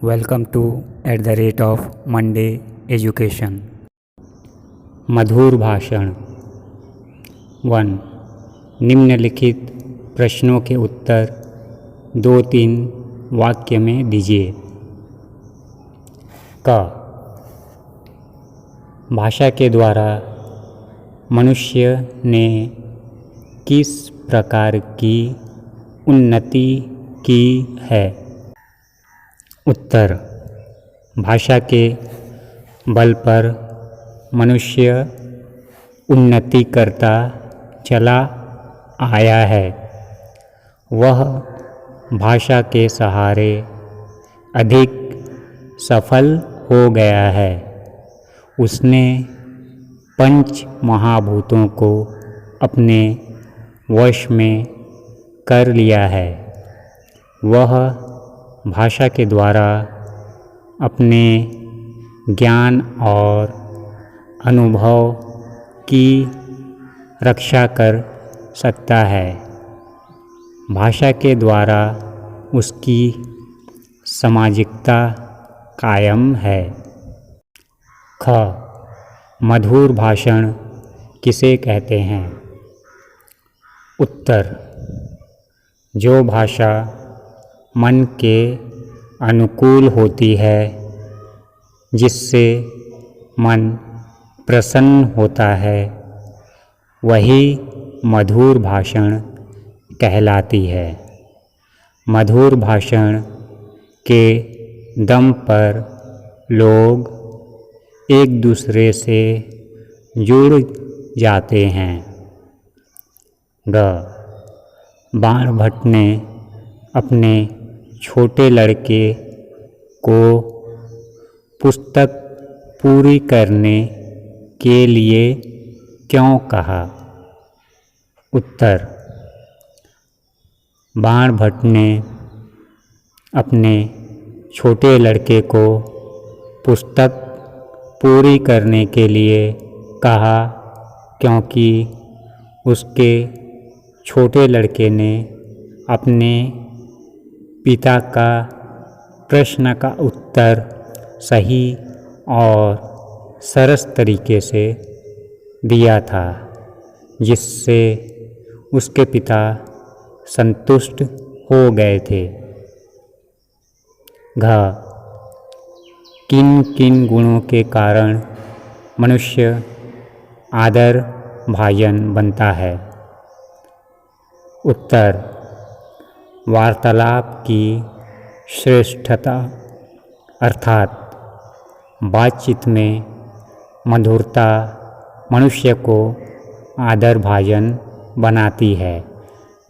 Welcome to @Monday education. मधुर भाषण 1। निम्नलिखित प्रश्नों के उत्तर 2-3 वाक्य में दीजिए। क। भाषा के द्वारा मनुष्य ने किस प्रकार की उन्नति की है? उत्तर। भाषा के बल पर मनुष्य उन्नति करता चला आया है। वह भाषा के सहारे अधिक सफल हो गया है। उसने पंच महाभूतों को अपने वश में कर लिया है। वह भाषा के द्वारा अपने ज्ञान और अनुभव की रक्षा कर सकता है। भाषा के द्वारा उसकी सामाजिकता कायम है। ख। मधुर भाषण किसे कहते हैं? उत्तर। जो भाषा मन के अनुकूल होती है, जिससे मन प्रसन्न होता है, वही मधुर भाषण कहलाती है। मधुर भाषण के दम पर लोग एक दूसरे से जुड़ जाते हैं। ग। बाणभट्ट ने अपने छोटे लड़के को पुस्तक पूरी करने के लिए क्यों कहा? उत्तर। बाणभट्ट ने अपने छोटे लड़के को पुस्तक पूरी करने के लिए कहा क्योंकि उसके छोटे लड़के ने अपने पिता का प्रश्न का उत्तर सही और सरस तरीके से दिया था, जिससे उसके पिता संतुष्ट हो गए थे। घ। किन किन गुणों के कारण मनुष्य आदर भाजन बनता है? उत्तर। वार्तालाप की श्रेष्ठता अर्थात बातचीत में मधुरता मनुष्य को आदर भाजन बनाती है,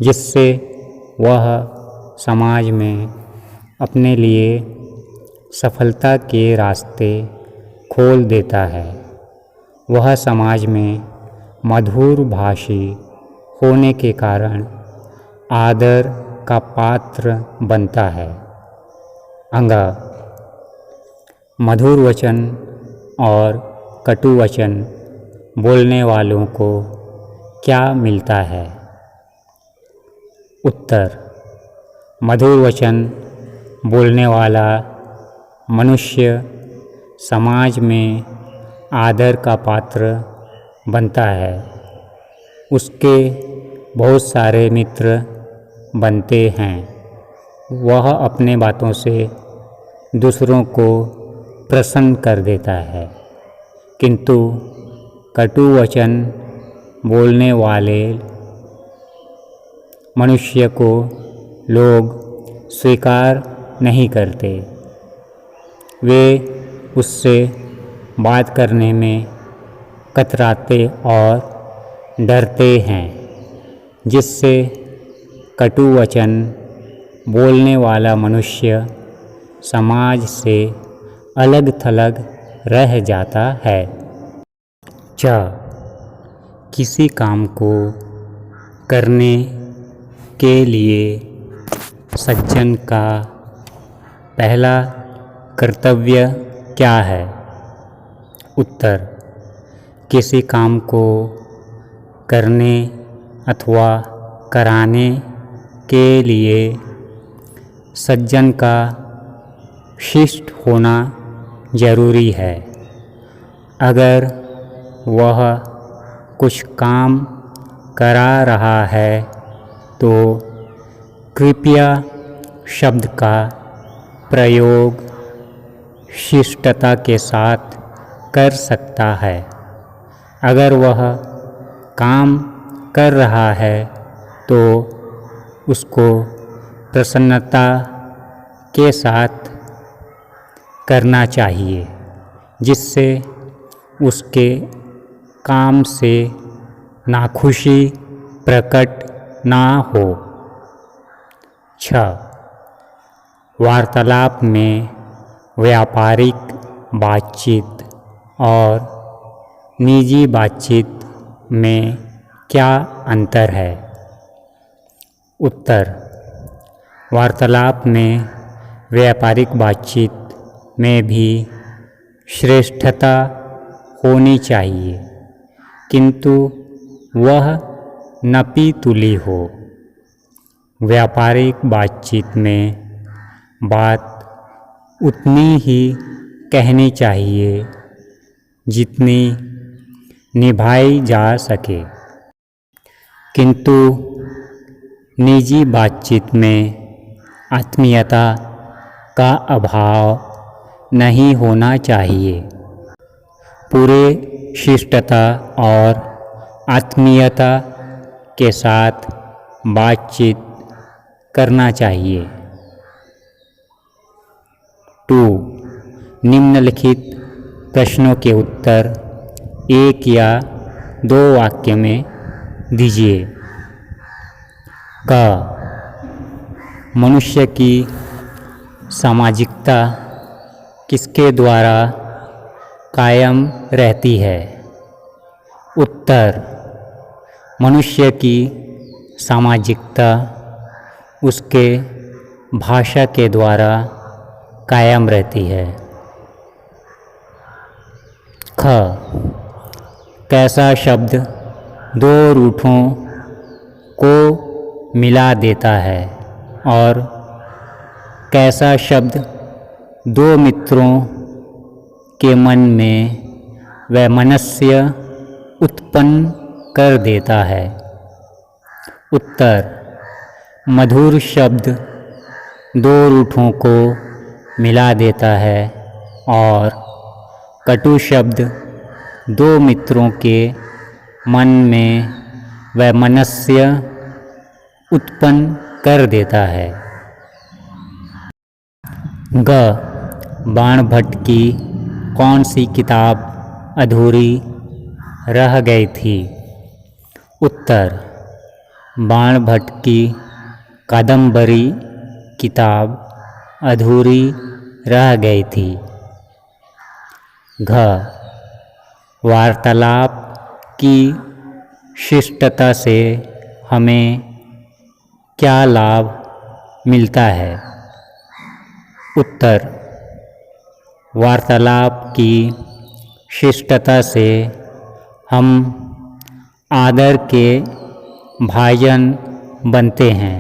जिससे वह समाज में अपने लिए सफलता के रास्ते खोल देता है। वह समाज में मधुर भाषी होने के कारण आदर का पात्र बनता है। अंग। मधुर वचन और कटु वचन बोलने वालों को क्या मिलता है? उत्तर। मधुर वचन बोलने वाला मनुष्य समाज में आदर का पात्र बनता है। उसके बहुत सारे मित्र बनते हैं। वह अपने बातों से दूसरों को प्रसन्न कर देता है, किंतु कटु वचन बोलने वाले मनुष्य को लोग स्वीकार नहीं करते। वे उससे बात करने में कतराते और डरते हैं, जिससे कटु वचन बोलने वाला मनुष्य समाज से अलग थलग रह जाता है। च। किसी काम को करने के लिए सज्जन का पहला कर्तव्य क्या है? उत्तर। किसी काम को करने अथवा कराने के लिए सज्जन का शिष्ट होना जरूरी है। अगर वह कुछ काम करा रहा है तो कृपया शब्द का प्रयोग शिष्टता के साथ कर सकता है। अगर वह काम कर रहा है तो उसको प्रसन्नता के साथ करना चाहिए, जिससे उसके काम से नाखुशी प्रकट ना हो। 6. वार्तालाप में व्यापारिक बातचीत और निजी बातचीत में क्या अंतर है? उत्तर: वार्तालाप में व्यापारिक बातचीत में भी श्रेष्ठता होनी चाहिए, किंतु वह नपी-तुली हो। व्यापारिक बातचीत में बात उतनी ही कहनी चाहिए जितनी निभाई जा सके, किंतु निजी बातचीत में आत्मीयता का अभाव नहीं होना चाहिए। पूरे शिष्टता और आत्मीयता के साथ बातचीत करना चाहिए। 2. निम्नलिखित प्रश्नों के उत्तर 1 या 2 वाक्य में दीजिए। क. मनुष्य की सामाजिकता किसके द्वारा कायम रहती है? उत्तर: मनुष्य की सामाजिकता उसके भाषा के द्वारा कायम रहती है। ख. कैसा शब्द 2 रूठों को मिला देता है और कैसा शब्द 2 मित्रों के मन में वैमनस्य उत्पन्न कर देता है? उत्तर: मधुर शब्द 2 रूठों को मिला देता है और कटु शब्द 2 मित्रों के मन में वैमनस्य उत्पन्न कर देता है। ग. बाणभट्ट की कौन सी किताब अधूरी रह गई थी? उत्तर: बाणभट्ट की कादंबरी किताब अधूरी रह गई थी। घ. वार्तालाप की शिष्टता से हमें क्या लाभ मिलता है? उत्तर: वार्तालाप की शिष्टता से हम आदर के भाजन बनते हैं।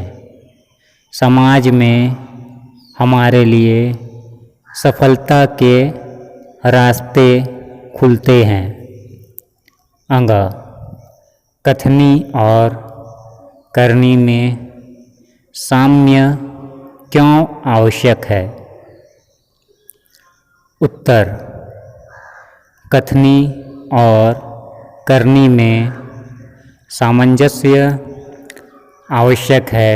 समाज में हमारे लिए सफलता के रास्ते खुलते हैं। अंग. कथनी और करनी में साम्य क्यों आवश्यक है? उत्तर: कथनी और करनी में सामंजस्य आवश्यक है,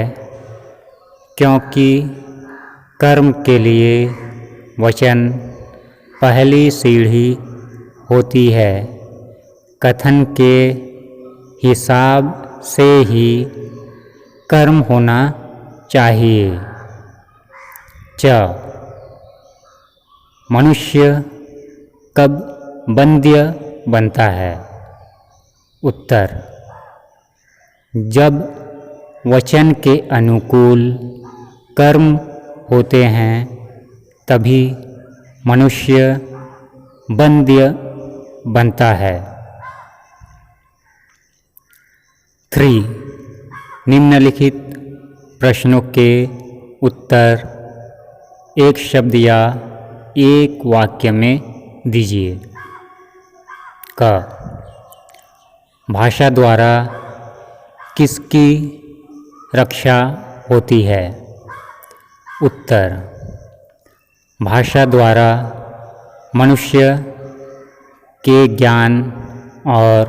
क्योंकि कर्म के लिए वचन पहली सीढ़ी होती है। कथन के हिसाब से ही कर्म होना चाहिए। च. मनुष्य कब बंध्य बनता है? उत्तर: जब वचन के अनुकूल कर्म होते हैं तभी मनुष्य बंध्य बनता है। 3. निम्नलिखित प्रश्नों के उत्तर एक शब्द या एक वाक्य में दीजिए। क, भाषा द्वारा किसकी रक्षा होती है? उत्तर, भाषा द्वारा मनुष्य के ज्ञान और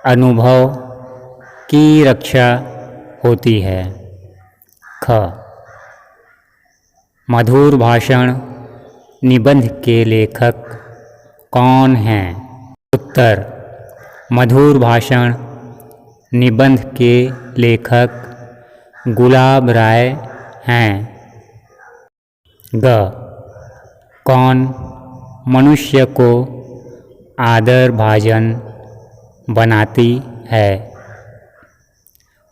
अनुभव की रक्षा होती है। ख, मधुर भाषण निबंध के लेखक कौन हैं? उत्तर, मधुर भाषण निबंध के लेखक गुलाब राय हैं। ग, कौन मनुष्य को आदर भाजन बनाती है?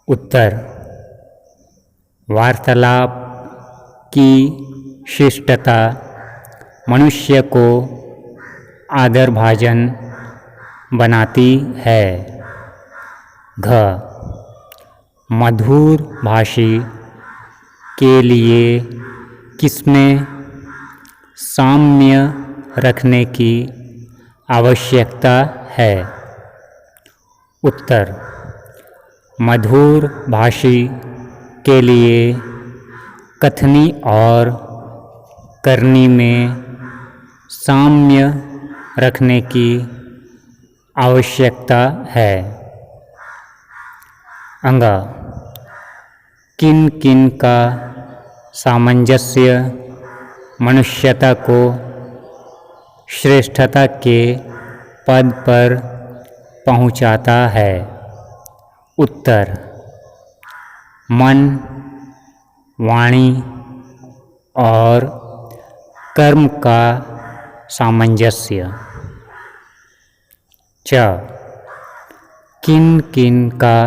उत्तर, वार्तालाप की शिष्टता मनुष्य को आदर भाजन बनाती है। घ, मधुर भाषी के लिए किसमें साम्य रखने की आवश्यकता है? उत्तर, मधुर भाषी के लिए कथनी और करनी में साम्य रखने की आवश्यकता है। अंगा, किन किन का सामंजस्य मनुष्यता को श्रेष्ठता के पद पर पहुंचाता है? उत्तर, मन, वाणी और कर्म का सामंजस्य। च, किन किन का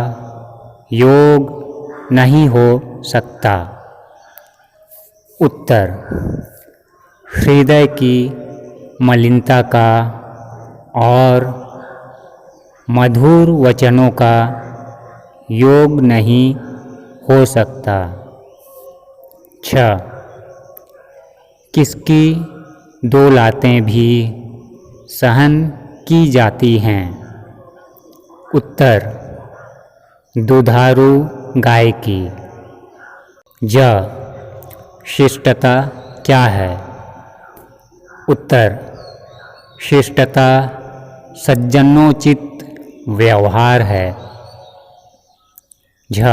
योग नहीं हो सकता? उत्तर, हृदय की मलिनता का और मधुर वचनों का योग नहीं हो सकता। छ, किसकी दो लातें भी सहन की जाती हैं? उत्तर, दुधारू गाय की। ज, शिष्टता क्या है? उत्तर, शिष्टता सज्जनोचित व्यवहार है। झ,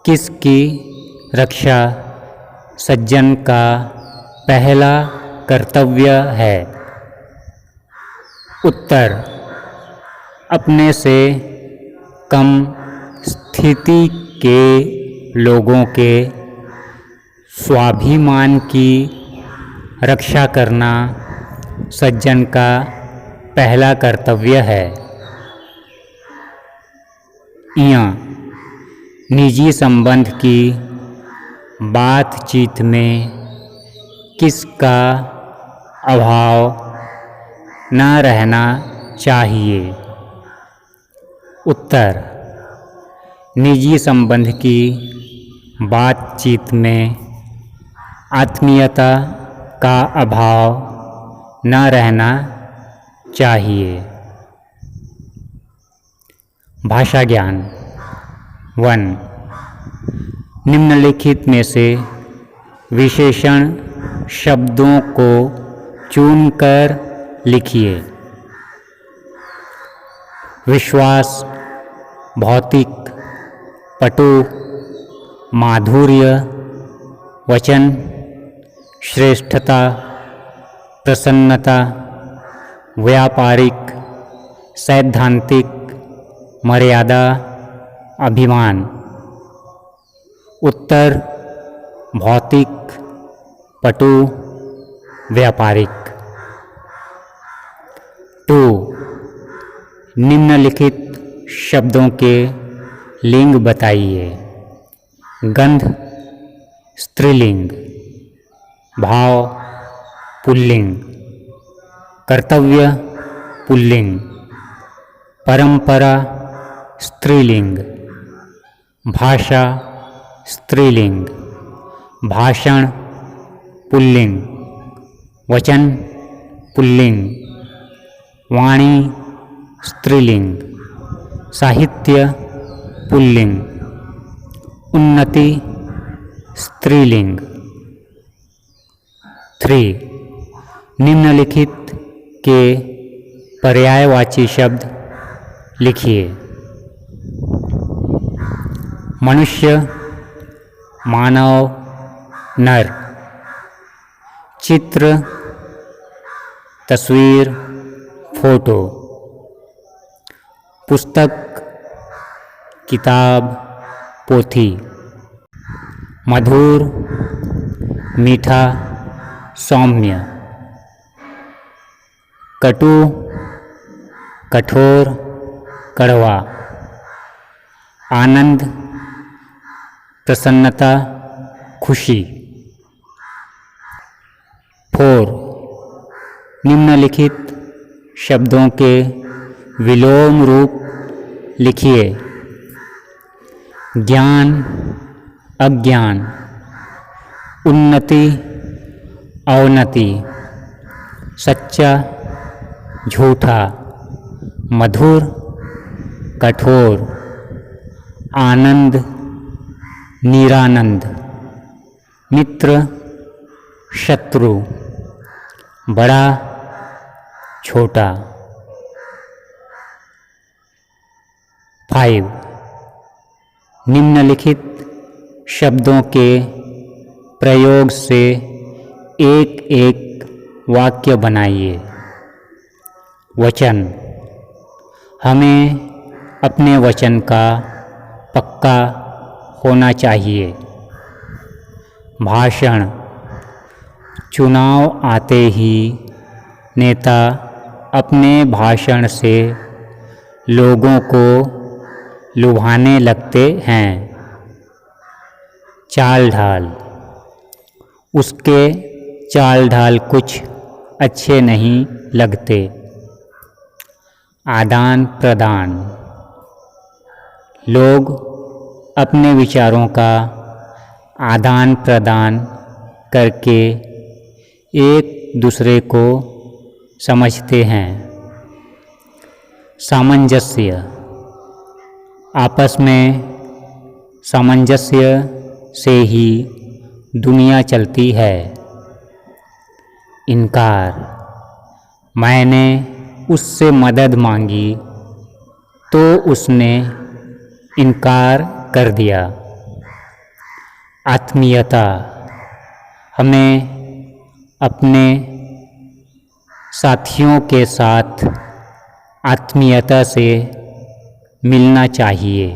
किसकी रक्षा सज्जन का पहला कर्तव्य है? उत्तर, अपने से कम स्थिति के लोगों के स्वाभिमान की रक्षा करना सज्जन का पहला कर्तव्य है। इयां निजी संबंध की बातचीत में किसका अभाव न रहना चाहिए? उत्तर, निजी संबंध की बातचीत में आत्मीयता का अभाव न रहना चाहिए। भाषा ज्ञान 1, निम्नलिखित में से विशेषण शब्दों को चुनकर लिखिए। विश्वास, भौतिक, पटु, माधुर्य, वचन, श्रेष्ठता, प्रसन्नता, व्यापारिक, सैद्धांतिक, मर्यादा, अभिमान। उत्तर, भौतिक, पटु, व्यापारिक। 2, निम्नलिखित शब्दों के लिंग बताइए। गंध स्त्रीलिंग, भाव पुल्लिंग, कर्तव्य पुल्लिंग, परंपरा स्त्रीलिंग, भाषा स्त्रीलिंग, भाषण पुल्लिंग, वचन पुल्लिंग, वाणी स्त्रीलिंग, साहित्य पुल्लिंग, उन्नति स्त्रीलिंग। 3. निम्नलिखित के पर्यायवाची शब्द लिखिए। मनुष्य, मानव, नर। चित्र, तस्वीर, फोटो। पुस्तक, किताब, पोथी। मधुर, मीठा, सौम्य। कटु, कठोर, कड़वा। आनंद, प्रसन्नता, खुशी। 4. निम्नलिखित शब्दों के विलोम रूप लिखिए। ज्ञान, अज्ञान। उन्नति, अवनति। सच्चा, झूठा। मधुर, कठोर। आनंद, निरानंद। मित्र, शत्रु। बड़ा, छोटा। 5. निम्नलिखित शब्दों के प्रयोग से एक एक वाक्य बनाइए। वचन, हमें अपने वचन का पक्का होना चाहिए। भाषण, चुनाव आते ही नेता अपने भाषण से लोगों को लुभाने लगते हैं। चाल ढाल, उसके चाल ढाल कुछ अच्छे नहीं लगते। आदान प्रदान, लोग अपने विचारों का आदान प्रदान करके एक दूसरे को समझते हैं। सामंजस्य, आपस में सामंजस्य से ही दुनिया चलती है। इनकार, मैंने उससे मदद मांगी तो उसने इनकार कर दिया। आत्मीयता, हमें अपने साथियों के साथ आत्मीयता से मिलना चाहिए।